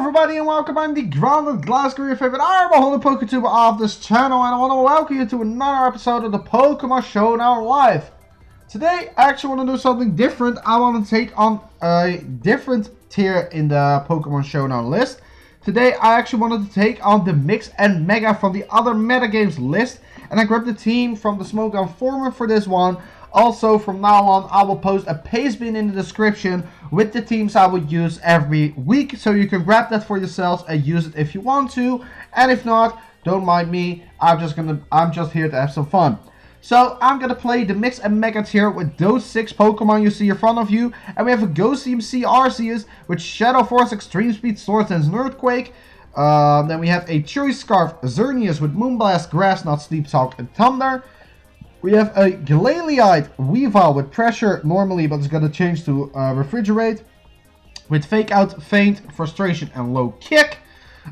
everybody and welcome. I'm the grounded Gliscor, your favorite honorable Poketuber of this channel, and I want to welcome you to another episode of the Pokemon Showdown Live. Today I actually want to do something different. I want to take on a different tier in the Pokemon Showdown list. Today I actually wanted to take on the Mix and Mega from the other metagames list, and I grabbed the team from the Smokedown Forum for this one. Also, from now on, I will post a pastebin in the description with the teams I would use every week, so you can grab that for yourselves and use it if you want to. And if not, don't mind me. I'm just here to have some fun. So I'm gonna play the Mix and Mega tier with those 6 Pokemon you see in front of you, and we have a Ghost CMC Arceus with Shadow Force, Extreme Speed, Sword Dance, and Earthquake. Then we have a Cherry Scarf Xerneas with Moonblast, Grass Knot, Sleep Talk, and Thunder. We have a Glalie Weavile with Pressure normally, but it's going to change to Refrigerate. With Fake Out, Faint, Frustration, and Low Kick.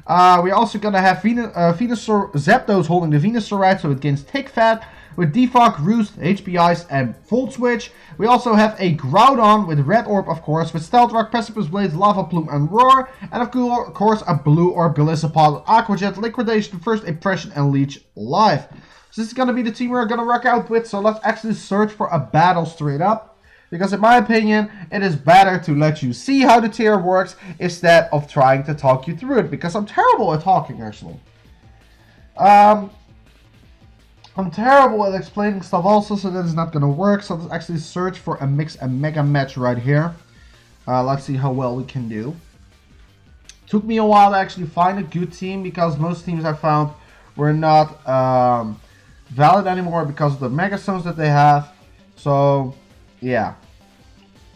We're also going to have Venusaur Zapdos holding the Venusaur right, so it gains Tick Fat. With Defog, Roost, HP Ice, and Volt Switch. We also have a Groudon with Red Orb, of course, with Stealth Rock, Precipice Blades, Lava Plume, and Roar. And of course, a Blue Orb, Golisopod, Aqua Jet, Liquidation, First Impression, and Leech Life. So this is going to be the team we're going to rock out with, so let's actually search for a battle straight up. Because in my opinion, it is better to let you see how the tier works instead of trying to talk you through it. Because I'm terrible at talking, actually. I'm terrible at explaining stuff also, so that is not going to work. So let's actually search for a Mix and Mega match right here. Let's see how well we can do. Took me a while to actually find a good team, because most teams I found were not valid anymore because of the Mega Stones that they have. So yeah,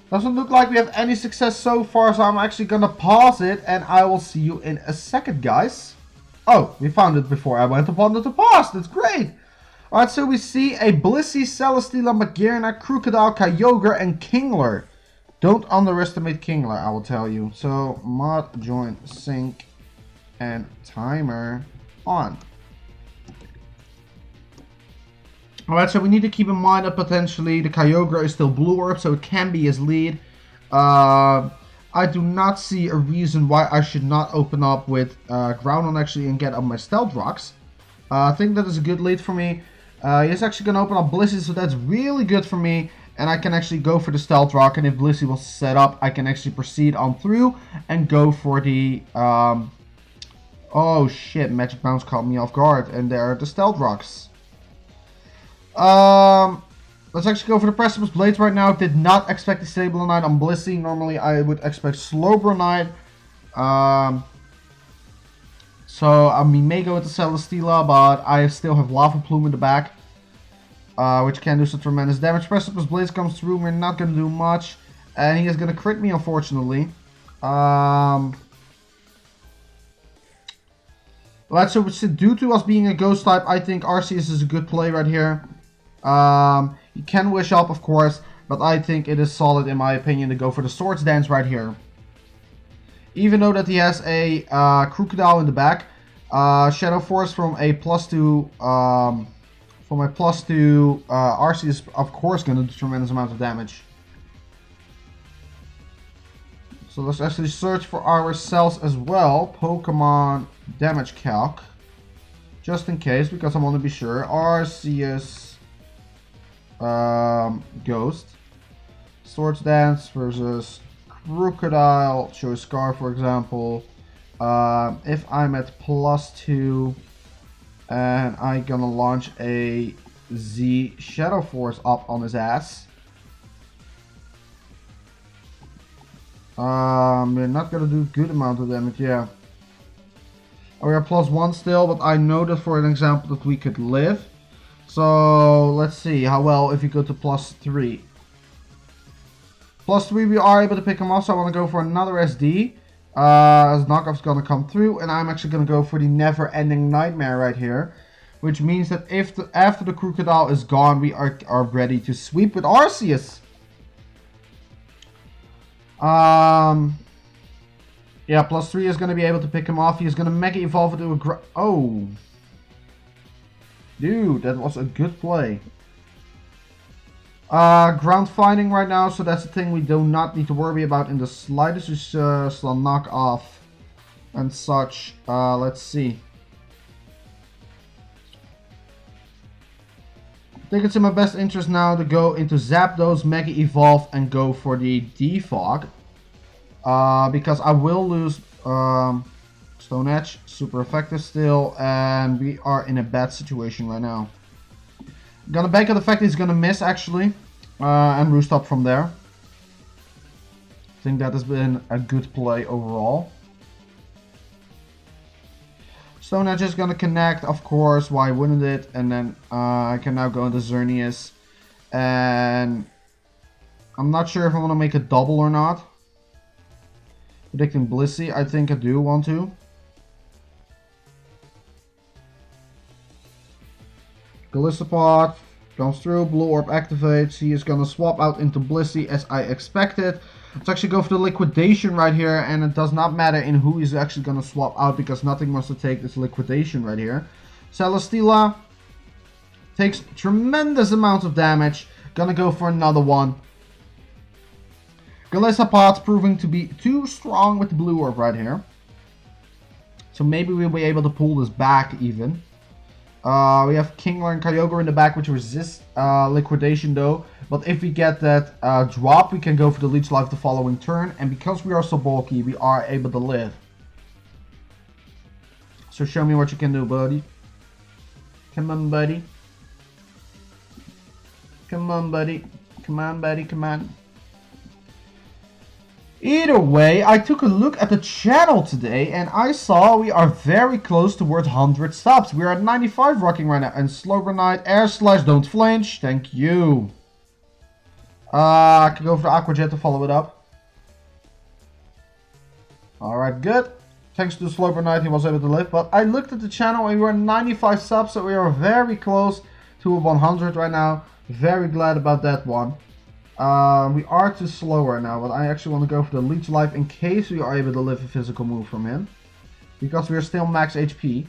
doesn't look like we have any success so far, so I'm actually gonna pause it and I will see you in a second, guys. Oh, we found it before I went upon it to pause. That's great. Alright, so we see a Blissey, Celesteela, Magearna, Crocodile, Kyogre, and Kingler. Don't underestimate Kingler, I will tell you. So mod, join, sync, and timer on. Alright, so we need to keep in mind that potentially the Kyogre is still Blue Orb, so it can be his lead. I do not see a reason why I should not open up with Groudon actually and get up my Stealth Rocks. I think that is a good lead for me. He's actually going to open up Blissey, so that's really good for me. And I can actually go for the Stealth Rock, and if Blissey was set up, I can actually proceed on through and go for the... oh shit, Magic Bounce caught me off guard, and there are the Stealth Rocks. Let's actually go for the Precipice Blades right now. Did not expect the Sablonite on Blissey. Normally I would expect Slowbronite. So we may go with the Celesteela, but I still have Lava Plume in the back, which can do some tremendous damage. Precipice Blades comes through. We're not going to do much, and he is going to crit me, unfortunately. Right, so due to us being a Ghost type, I think Arceus is a good play right here. You can Wish Up, of course, but I think it is solid, in my opinion, to go for the Swords Dance right here. Even though that he has a Crocodile in the back, Shadow Force from a +2, Arceus is of course going to do a tremendous amount of damage. So let's actually search for ourselves as well. Pokemon damage calc. Just in case, because I want to be sure. Arceus Ghost. Swords Dance versus Crocodile. Cherry Scarf, for example. If I'm at +2 and I'm gonna launch a Z Shadow Force up on his ass. We're not gonna do a good amount of damage, yeah. We are +1 still, but I know that for an example that we could live. So let's see how well if you go to +3. +3 we are able to pick him off, so I want to go for another SD. As knockoff's gonna come through, and I'm actually gonna go for the Never Ending Nightmare right here. Which means that if after the Crocodile is gone, we are ready to sweep with Arceus. Yeah, +3 is going to be able to pick him off. He's going to Mega Evolve into a... Oh. Dude, that was a good play. Ground fighting right now, so that's the thing we do not need to worry about in the slightest. Just knock off and such. Let's see. I think it's in my best interest now to go into Zapdos, Mega Evolve, and go for the Defog. Because I will lose Stone Edge, super effective still, and we are in a bad situation right now. Gonna bank on the fact he's gonna miss actually, and roost up from there. I think that has been a good play overall. Stone Edge is gonna connect, of course, why wouldn't it? And then I can now go into Xerneas. And I'm not sure if I want to make a double or not. Predicting Blissey, I think I do want to. Golisopod comes through, Blue Orb activates. He is gonna swap out into Blissey as I expected. Let's actually go for the liquidation right here, and it does not matter in who he's actually gonna swap out because nothing wants to take this liquidation right here. Celesteela takes tremendous amounts of damage. Gonna go for another one. Golisopod's proving to be too strong with the Blue Orb right here. So maybe we'll be able to pull this back even. We have Kingler and Kyogre in the back, which resist liquidation though. But if we get that drop, we can go for the Leech Life the following turn. And because we are so bulky, we are able to live. So show me what you can do, buddy. Come on, buddy. Come on, buddy. Come on, buddy. Come on. Either way, I took a look at the channel today and I saw we are very close towards 100 subs. We are at 95 rocking right now. And Slowburnite, Air Slash, don't flinch. Thank you. I can go for the Aqua Jet to follow it up. Alright, good. Thanks to the Slowburnite, he was able to live. But I looked at the channel and we were at 95 subs, so we are very close to 100 right now. Very glad about that one. We are too slow right now, but I actually want to go for the Leech Life in case we are able to live a physical move from him. Because we are still max HP.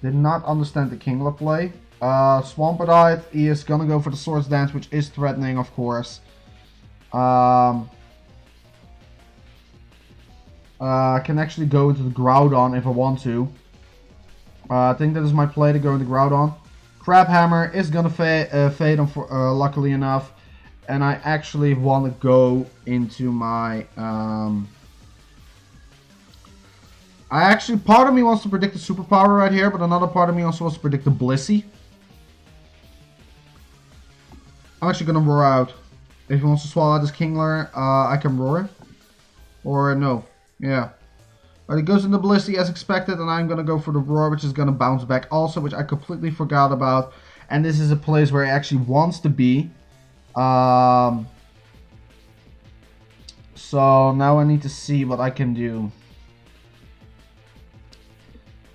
Did not understand the Kingler play. Swampert, he is gonna go for the Swords Dance, which is threatening, of course. I can actually go into the Groudon if I want to. I think that is my play to go into Groudon. Crabhammer is gonna fade him luckily enough, and I actually want to go into my. Part of me wants to predict the superpower right here, but another part of me also wants to predict the Blissey. I'm actually gonna roar out. If he wants to swallow out his Kingler, I can roar. Or no, yeah. But it goes into Blissey as expected, and I'm going to go for the Roar, which is going to bounce back also, which I completely forgot about. And this is a place where he actually wants to be. So now I need to see what I can do.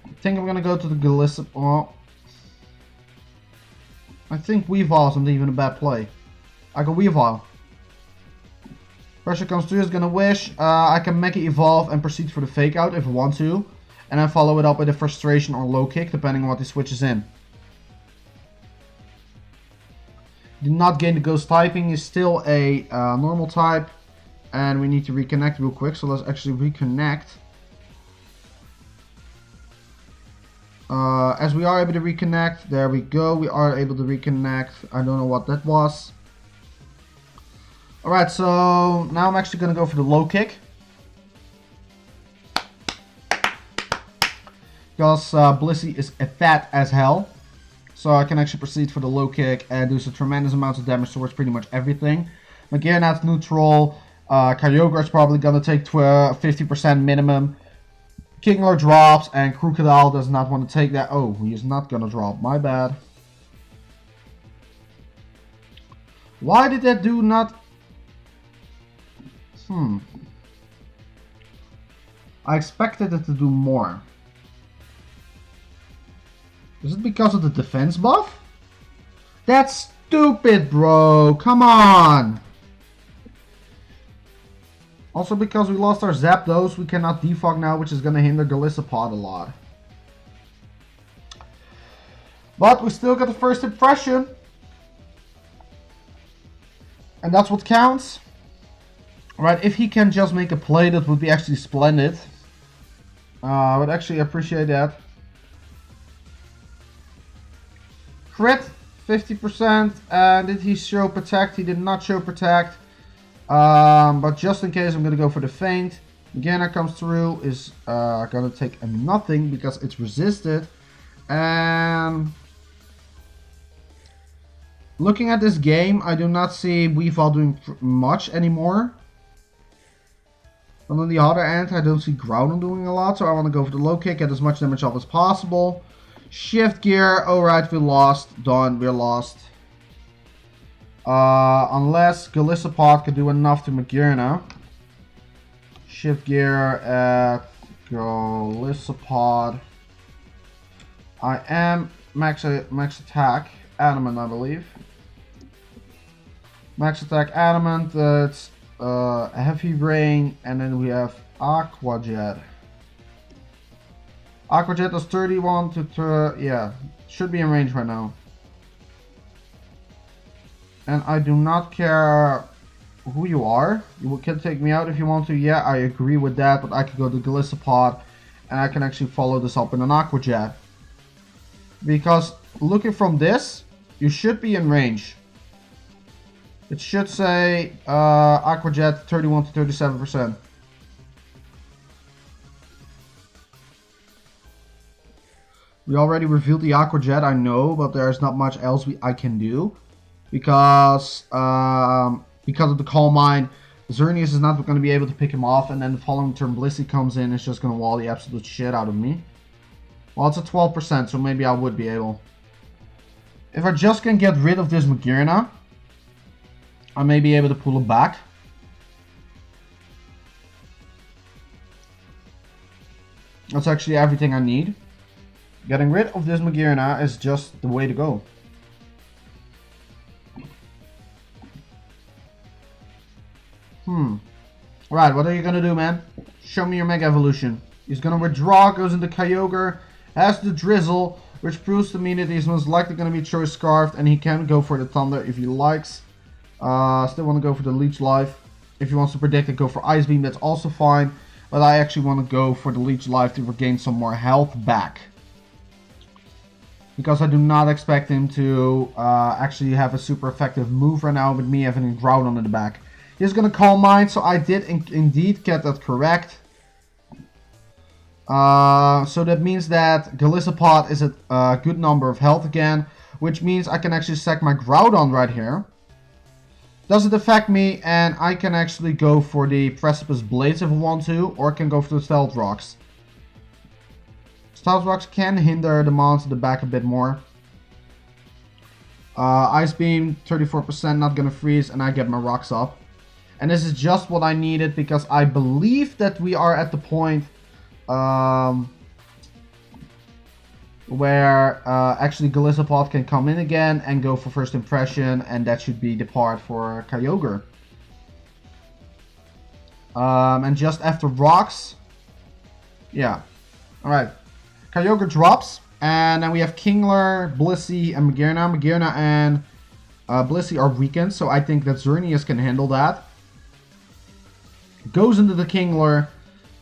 I think I'm going to go to the Golisopod. Oh. I think Weavile isn't even a bad play. I go Weavile. Pressure comes through, is gonna Wish. I can Mega Evolve and proceed for the Fake Out if I want to. And then follow it up with a Frustration or Low Kick, depending on what he switches in. Did not gain the Ghost typing, is still a normal type. And we need to reconnect real quick, so let's actually reconnect. As we are able to reconnect, there we go, we are able to reconnect. I don't know what that was. Alright, so now I'm actually going to go for the Low Kick. Because Blissey is fat as hell. So I can actually proceed for the Low Kick and do some tremendous amounts of damage towards pretty much everything. Magearnat's neutral. Kyogre is probably going to take 50% minimum. Kingler drops and Crocodile does not want to take that. Oh, he is not going to drop. My bad. Why did that dude not... I expected it to do more. Is it because of the defense buff? That's stupid, bro. Come on. Also because we lost our Zapdos, we cannot defog now, which is going to hinder Golisopod a lot. But we still got the first impression. And that's what counts. Right, if he can just make a play, that would be actually splendid. I would actually appreciate that. Crit, 50%. Did he show protect? He did not show protect. But just in case, I'm going to go for the feint. Magearna comes through, is going to take a nothing because it's resisted. And looking at this game, I do not see Weavile doing much anymore. And on the other end, I don't see Groudon doing a lot, so I want to go for the low kick, get as much damage off as possible. Shift gear, alright, we lost. Done, we're lost. Unless Golisopod could do enough to Magearna. Shift gear at Golisopod. I am max attack, Adamant, I believe. Max attack, Adamant, it's Heavy Rain, and then we have Aqua Jet. Aqua Jet is 31 to, yeah, should be in range right now. And I do not care who you are. You can take me out if you want to. Yeah, I agree with that, but I could go to Golisopod, and I can actually follow this up in an Aqua Jet. Because looking from this, you should be in range. It should say Aqua Jet 31 to 37%. We already revealed the Aqua Jet, I know, but there's not much else I can do. Because of the Calm Mind, Xerneas is not going to be able to pick him off, and then the following turn Blissey comes in, it's just going to wall the absolute shit out of me. Well, it's at 12%, so maybe I would be able. If I just can get rid of this Magearna, I may be able to pull it back. That's actually everything I need. Getting rid of this Magearna is just the way to go. Alright, what are you gonna do, man? Show me your Mega Evolution. He's gonna withdraw, goes into Kyogre, has the Drizzle, which proves to me that he's most likely gonna be Choice Scarfed, and he can go for the Thunder if he likes. Still want to go for the Leech Life. If he wants to predict it, go for Ice Beam, that's also fine. But I actually want to go for the Leech Life to regain some more health back. Because I do not expect him to actually have a super effective move right now with me having a Groudon in the back. He's going to Calm Mind, so I did indeed get that correct. So that means that Golisopod is at a good number of health again, which means I can actually sack my Groudon right here. Does it affect me? And I can actually go for the Precipice Blades if I want to, or I can go for the Stealth Rocks. Stealth Rocks can hinder the monster in the back a bit more. Ice Beam, 34%, not gonna freeze, and I get my rocks up. And this is just what I needed, because I believe that we are at the point where actually Golisopod can come in again and go for First Impression, and that should be the part for Kyogre. And just after rocks, yeah, alright, Kyogre drops, and then we have Kingler, Blissey, and Magearna. Magearna and Blissey are weakened, so I think that Xerneas can handle that. Goes into the Kingler.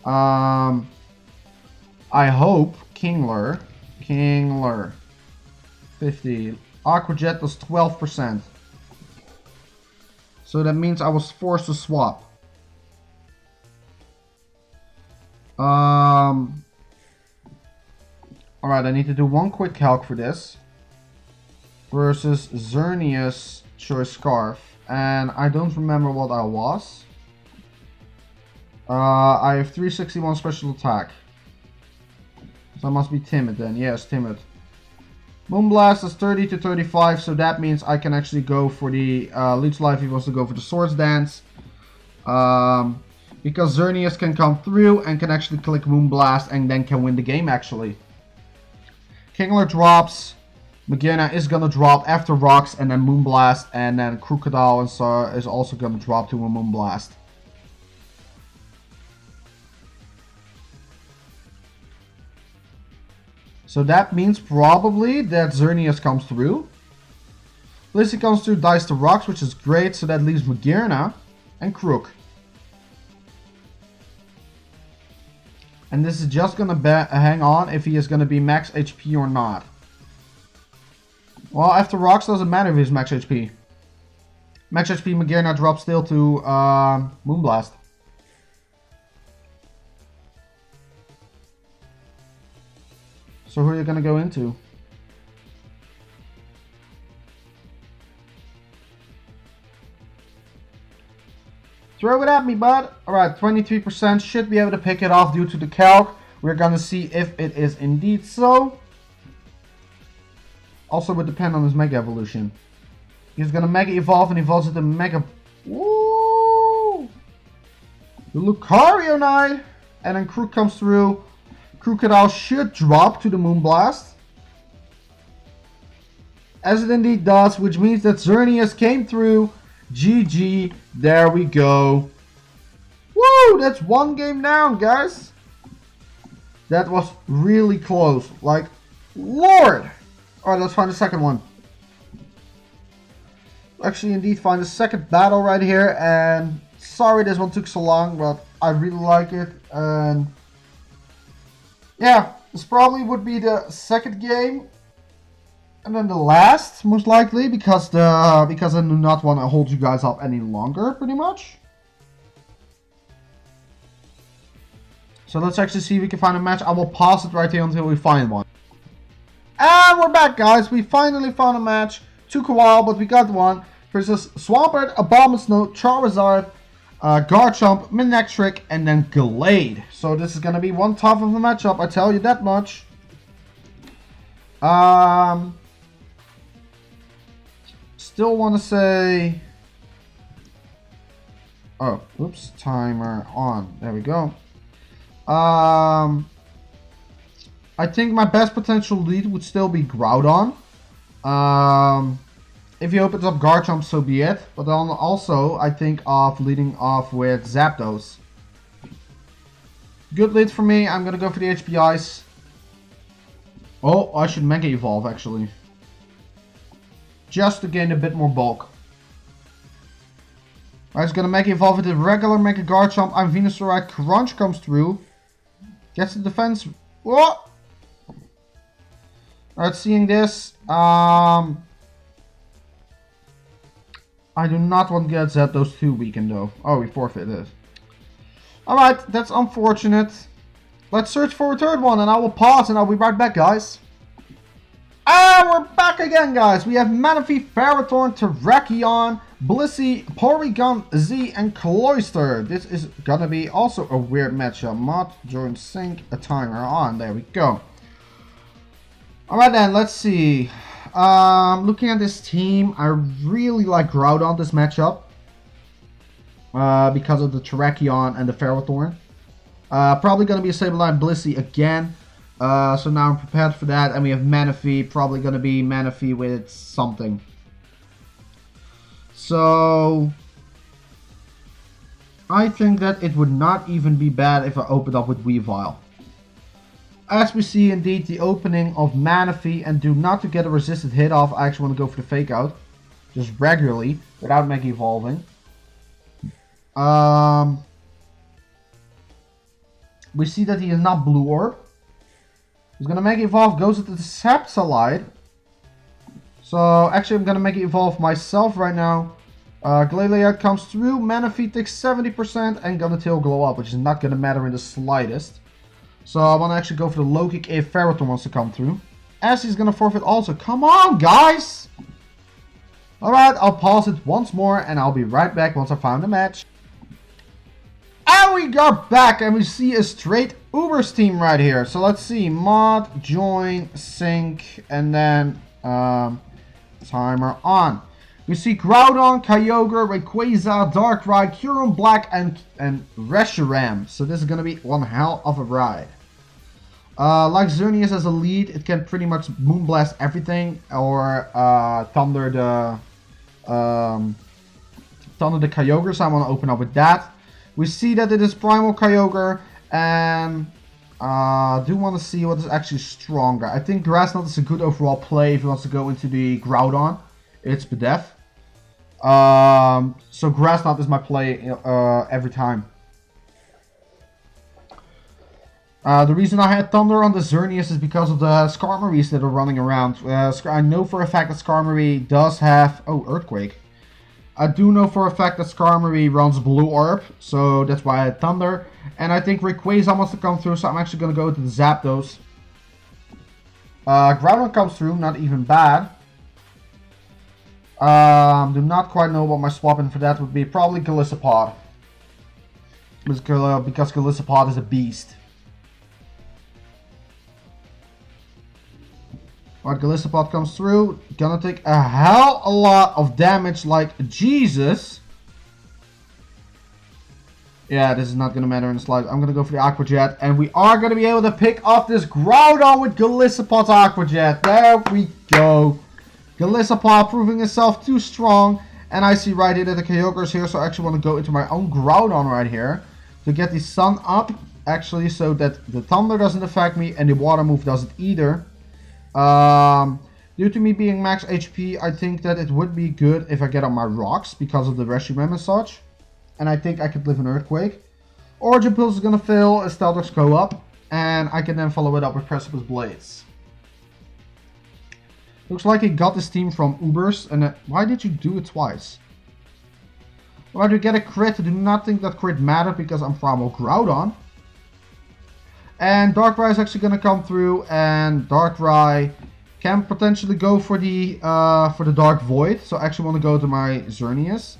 I hope Kingler 50. Aqua Jet was 12%. So that means I was forced to swap. Alright, I need to do one quick calc for this. Versus Xerneas Choice Scarf. And I don't remember what I was. I have 361 special attack. So I must be timid then. Yes, timid. Moonblast is 30 to 35, so that means I can actually go for the Leech Life if he wants to go for the Swords Dance. Because Xerneas can come through and can actually click Moonblast and then can win the game actually. Kingler drops. Magearna is gonna drop after Rocks and then Moonblast, and then Crocodile is also gonna drop to a Moonblast. So that means probably that Xerneas comes through. Blissey comes through, dies to Rocks, which is great. So that leaves Magearna and Crook. And this is just gonna hang on if he is gonna be max HP or not. Well, after rocks doesn't matter if he's max HP. Max HP Magear now drops still to Moonblast. So who are you gonna go into? Throw it at me, bud. Alright, 23% should be able to pick it off due to the calc. We're gonna see if it is indeed so. Also would depend on his Mega Evolution. He's gonna Mega Evolve and evolves into Mega... Woo! The Lucario Knight! And then Crook comes through. Crocodile should drop to the Moonblast. As it indeed does, which means that Xerneas came through. GG, there we go. Woo, that's one game down, guys. That was really close. Like, Lord. Alright, let's find the second one. Actually, indeed, find the second battle right here. And sorry this one took so long, but I really like it. And yeah, this probably would be the second game. And then the last, most likely, because I do not want to hold you guys up any longer, pretty much. So let's actually see if we can find a match. I will pause it right here until we find one. And we're back, guys. We finally found a match. Took a while, but we got one. Versus Swampert, Abomasnow, Charizard, Garchomp, Manectric, and then Glade. So this is going to be one tough of a matchup, I tell you that much. Still want to say... Oh, oops, timer on. There we go. I think my best potential lead would still be Groudon. If he opens up Garchomp, so be it. But then also, I think of leading off with Zapdos. Good lead for me. I'm going to go for the HP Ice. Oh, I should Mega Evolve, actually. Just to gain a bit more bulk. I was going to Mega Evolve with the regular Mega Garchomp. I'm Venusaur. Crunch comes through. Gets the defense. What? Alright, seeing this. I do not want to get Zapdos too weakened though. Oh, we forfeited. Alright, that's unfortunate. Let's search for a third one and I will pause and I'll be right back, guys. And we're back again, guys. We have Manaphy, Ferrothorn, Terrakion, Blissey, Porygon Z, and Cloyster. This is gonna be also a weird matchup. Mod, join sync, a timer on. There we go. Alright then, let's see. Looking at this team, I really like Groudon this matchup. Because of the Terrakion and the Ferrothorn. Probably gonna be a Sableye Blissey again. So now I'm prepared for that. And we have Manaphy, probably gonna be Manaphy with something. So I think that it would not even be bad if I opened up with Weavile. As we see indeed the opening of Manaphy, and do not to get a resisted hit off, I actually want to go for the fake out. Just regularly, without Mega Evolving. We see that he is not Blue Orb. He's gonna Mega Evolve, goes into the Sapsalide. So actually I'm gonna Mega Evolve myself right now. Glalie comes through, Manaphy takes 70% and gonna Tail Glow Up, which is not gonna matter in the slightest. So I want to actually go for the low kick if Ferrothorn wants to come through. As he's gonna forfeit also. Come on, guys! Alright, I'll pause it once more and I'll be right back once I found the match. And we got back and we see a straight Ubers team right here. So let's see. Mod, join, sync, and then timer on. We see Groudon, Kyogre, Rayquaza, Darkrai, Kyurem Black, and Reshiram. So this is going to be one hell of a ride. Like Xerneas as a lead, it can pretty much Moonblast everything. Or Thunder the Kyogre, so I want to open up with that. We see that it is Primal Kyogre, and do want to see what is actually stronger. I think Grass Knot is a good overall play if he wants to go into the Groudon. It's Bidef. So Grass Knot is my play every time. The reason I had Thunder on the Xerneas is because of the Skarmories that are running around. I know for a fact that Skarmory does have... Oh, Earthquake. I do know for a fact that Skarmory runs Blue Orb, so that's why I had Thunder. And I think Rayquaza wants to come through, so I'm actually going to go with the Zapdos. Groudon comes through, not even bad. Do not quite know what my swap in for that would be. Probably Golisopod. Because Golisopod is a beast. Alright, Golisopod comes through. Gonna take a hell a lot of damage like Jesus. Yeah, this is not gonna matter in the slide. I'm gonna go for the Aqua Jet. And we are gonna be able to pick off this Groudon with Golisopod's Aqua Jet. There we go. Golisopod proving itself too strong. And I see right here that the Kyogre is here. So I actually want to go into my own Groudon right here. To get the sun up. Actually, so that the Thunder doesn't affect me. And the Water move doesn't either. Due to me being max HP, I think that it would be good if I get on my rocks because of the Reshiram and such. And I think I could live an Earthquake. Origin Pulse is going to fail as Stealth go up. And I can then follow it up with Precipice Blades. Looks like he got this team from Ubers. And why did you do it twice? Why do you get a crit? I do not think that crit mattered because I'm Primal Groudon. And Darkrai is actually going to come through, and Darkrai can potentially go for the Dark Void. So I actually want to go to my Xerneas.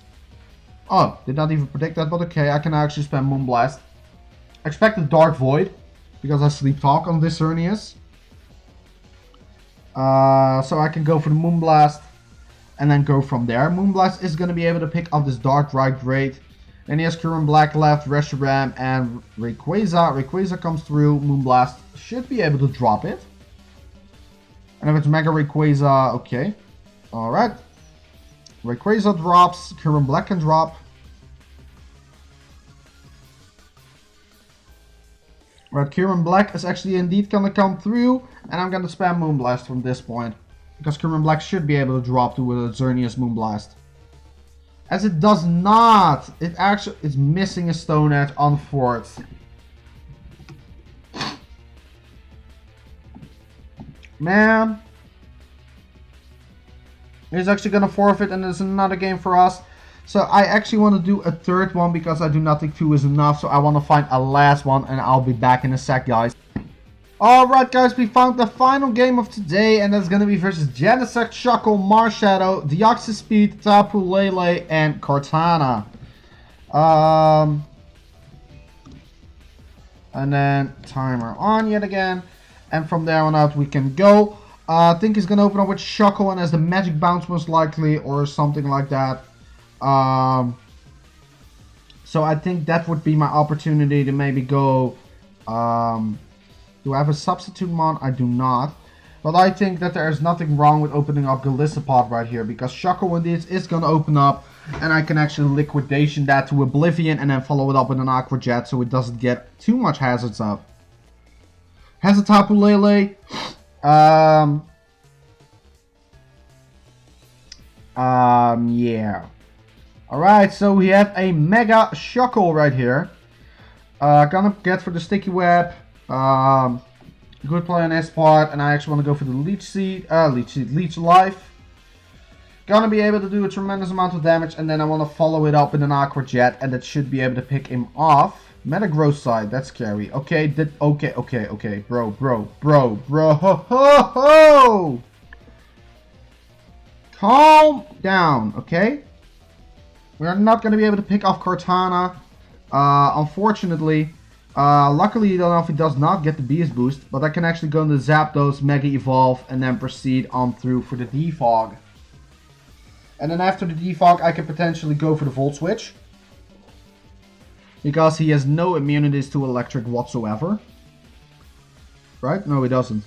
Oh, did not even predict that, but okay, I can actually spam Moonblast. Expect the Dark Void, because I Sleep Talk on this Xerneas. So I can go for the Moonblast, and then go from there. Moonblast is going to be able to pick up this Darkrai great. And he has Kyurem Black left, Reshiram, and Rayquaza. Rayquaza comes through. Moonblast should be able to drop it. And if it's Mega Rayquaza, okay. Alright. Rayquaza drops. Kyurem Black can drop. Right, Kyurem Black is actually indeed going to come through. And I'm going to spam Moonblast from this point. Because Kyurem Black should be able to drop to a Xerneas Moonblast. As it does not. It actually is missing a Stone Edge on fourth. Man. He's actually going to forfeit and it's another game for us. So I actually want to do a third one because I do not think 2 is enough. So I want to find a last one and I'll be back in a sec, guys. Alright guys, we found the final game of today, and that's going to be versus Genesect, Shuckle, Marshadow, Deoxyspeed, Tapu Lele, and Cortana. And then timer on yet again, and from there on out we can go. I think he's going to open up with Shuckle and has the Magic Bounce most likely, or something like that. So I think that would be my opportunity to maybe go... Do I have a substitute mon? I do not. But I think that there is nothing wrong with opening up Golisopod right here. Because Shuckle indeed is going to open up. And I can actually liquidation that to Oblivion. And then follow it up with an Aqua Jet. So it doesn't get too much hazards up. Has a Tapu Lele. Yeah. Alright, so we have a Mega Shuckle right here. Gonna get for the Sticky Web. Good play on his part, and I actually want to go for the Leech Life. Gonna be able to do a tremendous amount of damage, and then I want to follow it up with an Aqua Jet, and that should be able to pick him off. Metagross side, that's scary. Okay, okay, bro, ho. Calm down, okay? We are not gonna be able to pick off Cortana, unfortunately. Luckily, I don't know if he does not get the Beast Boost, but I can actually go into Zapdos, Mega Evolve, and then proceed on through for the Defog. And then after the Defog, I can potentially go for the Volt Switch. Because he has no immunities to Electric whatsoever. Right? No, he doesn't.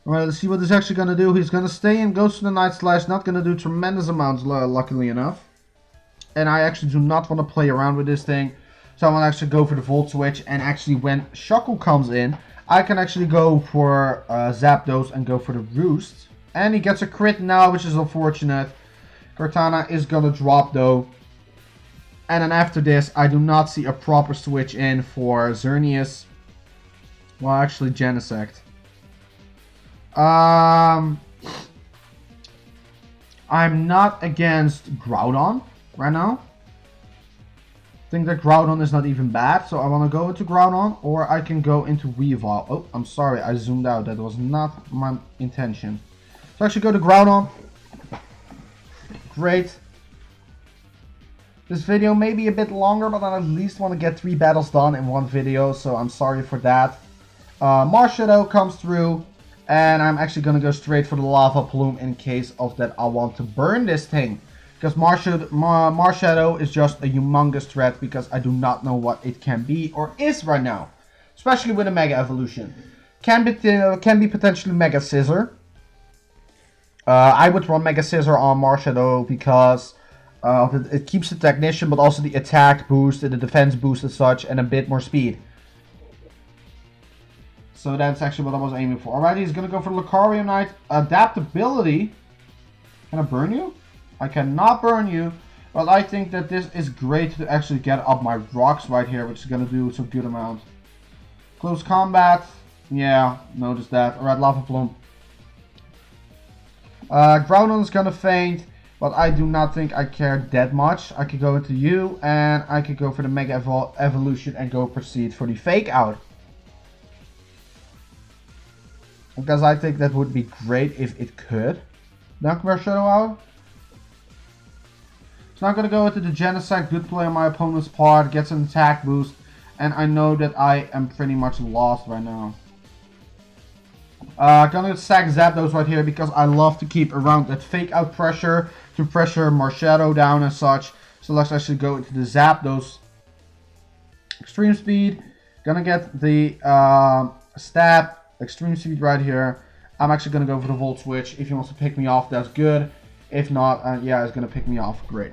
Alright, let's see what he's actually going to do. He's going to stay in, goes to the Night Slash, not going to do tremendous amounts, luckily enough. And I actually do not want to play around with this thing. So I want to actually go for the Volt Switch. And actually when Shuckle comes in, I can actually go for Zapdos and go for the Roost. And he gets a crit now, which is unfortunate. Cortana is going to drop though. And then after this, I do not see a proper switch in for Xerneas. Well, actually, Genesect. I'm not against Groudon right now. I think that Groudon is not even bad, so I want to go into Groudon, or I can go into Weavile. Oh, I'm sorry, I zoomed out. That was not my intention. So I should go to Groudon. Great. This video may be a bit longer, but I at least want to get 3 battles done in one video, so I'm sorry for that. Marshadow comes through, and I'm actually going to go straight for the Lava Plume in case of that I want to burn this thing. Because Marshadow is just a humongous threat, because I do not know what it can be or is right now. Especially with a Mega Evolution. Can be potentially Mega Scissor. I would run Mega Scissor on Marshadow because it keeps the Technician, but also the attack boost and the defense boost and such, and a bit more speed. So that's actually what I was aiming for. Alright, he's going to go for Lucarionite. Adaptability. Can I burn you? I cannot burn you. But I think that this is great to actually get up my rocks right here, which is going to do some good amount. Close combat. Yeah, notice that. Alright, Lava Plume. Groudon is going to faint. But I do not think I care that much. I could go into you, and I could go for the Mega Evolution and go proceed for the Fake Out. Because I think that would be great if it could. Knock Marshadow out. So I'm going to go into the Genesect. Good play on my opponent's part. Gets an attack boost. And I know that I am pretty much lost right now. Gonna stack Zapdos right here because I love to keep around that Fake Out pressure to pressure Marshadow down and such. So let's actually go into the Zapdos. Extreme Speed. Gonna get the stab. Extreme Speed right here. I'm actually gonna go for the Volt Switch. If he wants to pick me off, that's good. If not, yeah, he's gonna pick me off. Great.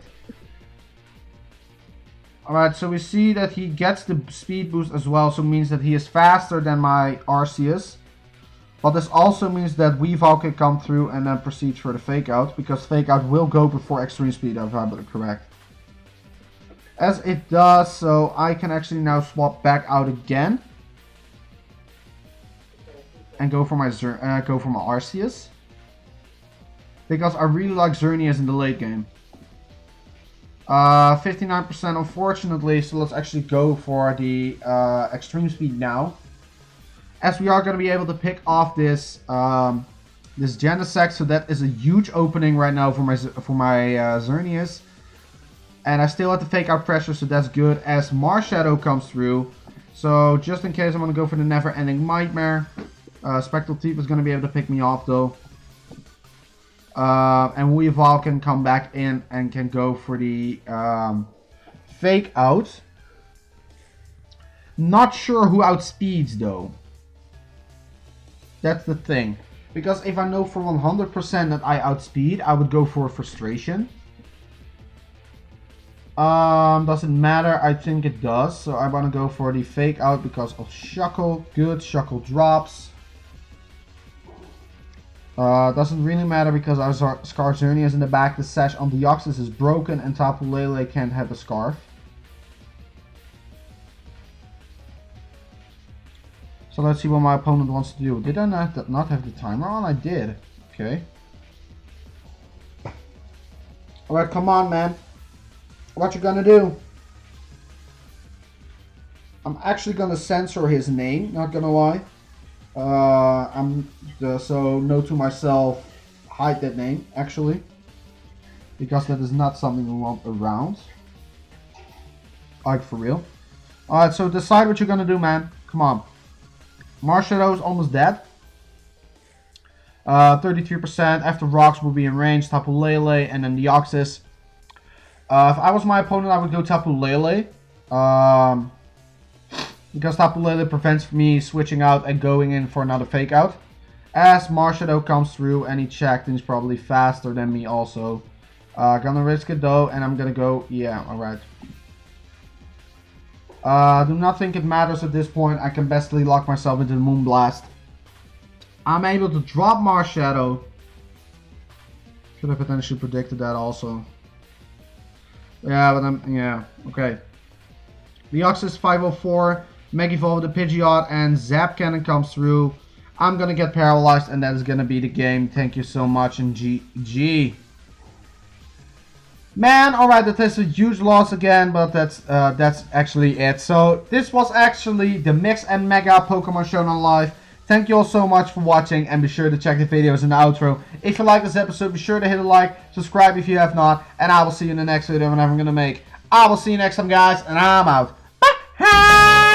Alright, so we see that he gets the speed boost as well, so it means that he is faster than my Arceus. But this also means that Weavile can come through and then proceed for the Fake Out, because Fake Out will go before Extreme Speed, if I'm correct. As it does, so I can actually now swap back out again. And go for my Arceus. Because I really like Xerneas in the late game. 59% unfortunately, so let's actually go for the Extreme Speed now. As we are going to be able to pick off this this Genesect, so that is a huge opening right now for my Xerneas. And I still have to Fake Out pressure, so that's good. As Marshadow comes through, so just in case, I'm going to go for the Never Ending Nightmare. Spectral Thief is going to be able to pick me off though. And Weavile can come back in and can go for the Fake Out. Not sure who outspeeds though. That's the thing. Because if I know for 100% that I outspeed, I would go for Frustration. Does it matter? I think it does. So I want to go for the Fake Out because of Shuckle. Good, Shuckle drops. Doesn't really matter because our Scarf Xerneas in the back. The sash on Deoxys is broken and Tapu Lele can't have a Scarf. So let's see what my opponent wants to do. Did I not have the timer on? I did. Okay. Alright, come on, man. What you gonna do? I'm actually gonna censor his name, not gonna lie. So note to myself, hide that name, actually. Because that is not something we want around. Like, for real. Alright, so decide what you're gonna do, man. Come on. Marshadow is almost dead. 33%. After rocks will be in range. Tapu Lele and then Deoxys. If I was my opponent, I would go Tapu Lele. Because Tapu Lele prevents me switching out and going in for another Fake Out. As Marshadow comes through and he checked and he's probably faster than me also. Gonna risk it though, and I'm gonna go, yeah, alright. Do not think it matters at this point. I can bestly lock myself into the Moonblast. I'm able to drop Marshadow. Should have potentially predicted that also. Yeah, but yeah, okay. Deoxys 504, Megavolve the Pidgeot, and Zap Cannon comes through. I'm gonna get paralyzed, and that is gonna be the game. Thank you so much, and GG. Man, alright, that is a huge loss again, but that's actually it. So, this was actually the Mix and Mega Pokemon Showdown Live. Thank you all so much for watching, and be sure to check the videos in the outro. If you like this episode, be sure to hit a like, subscribe if you have not, and I will see you in the next video whenever I'm gonna make. I will see you next time, guys, and I'm out. Bye!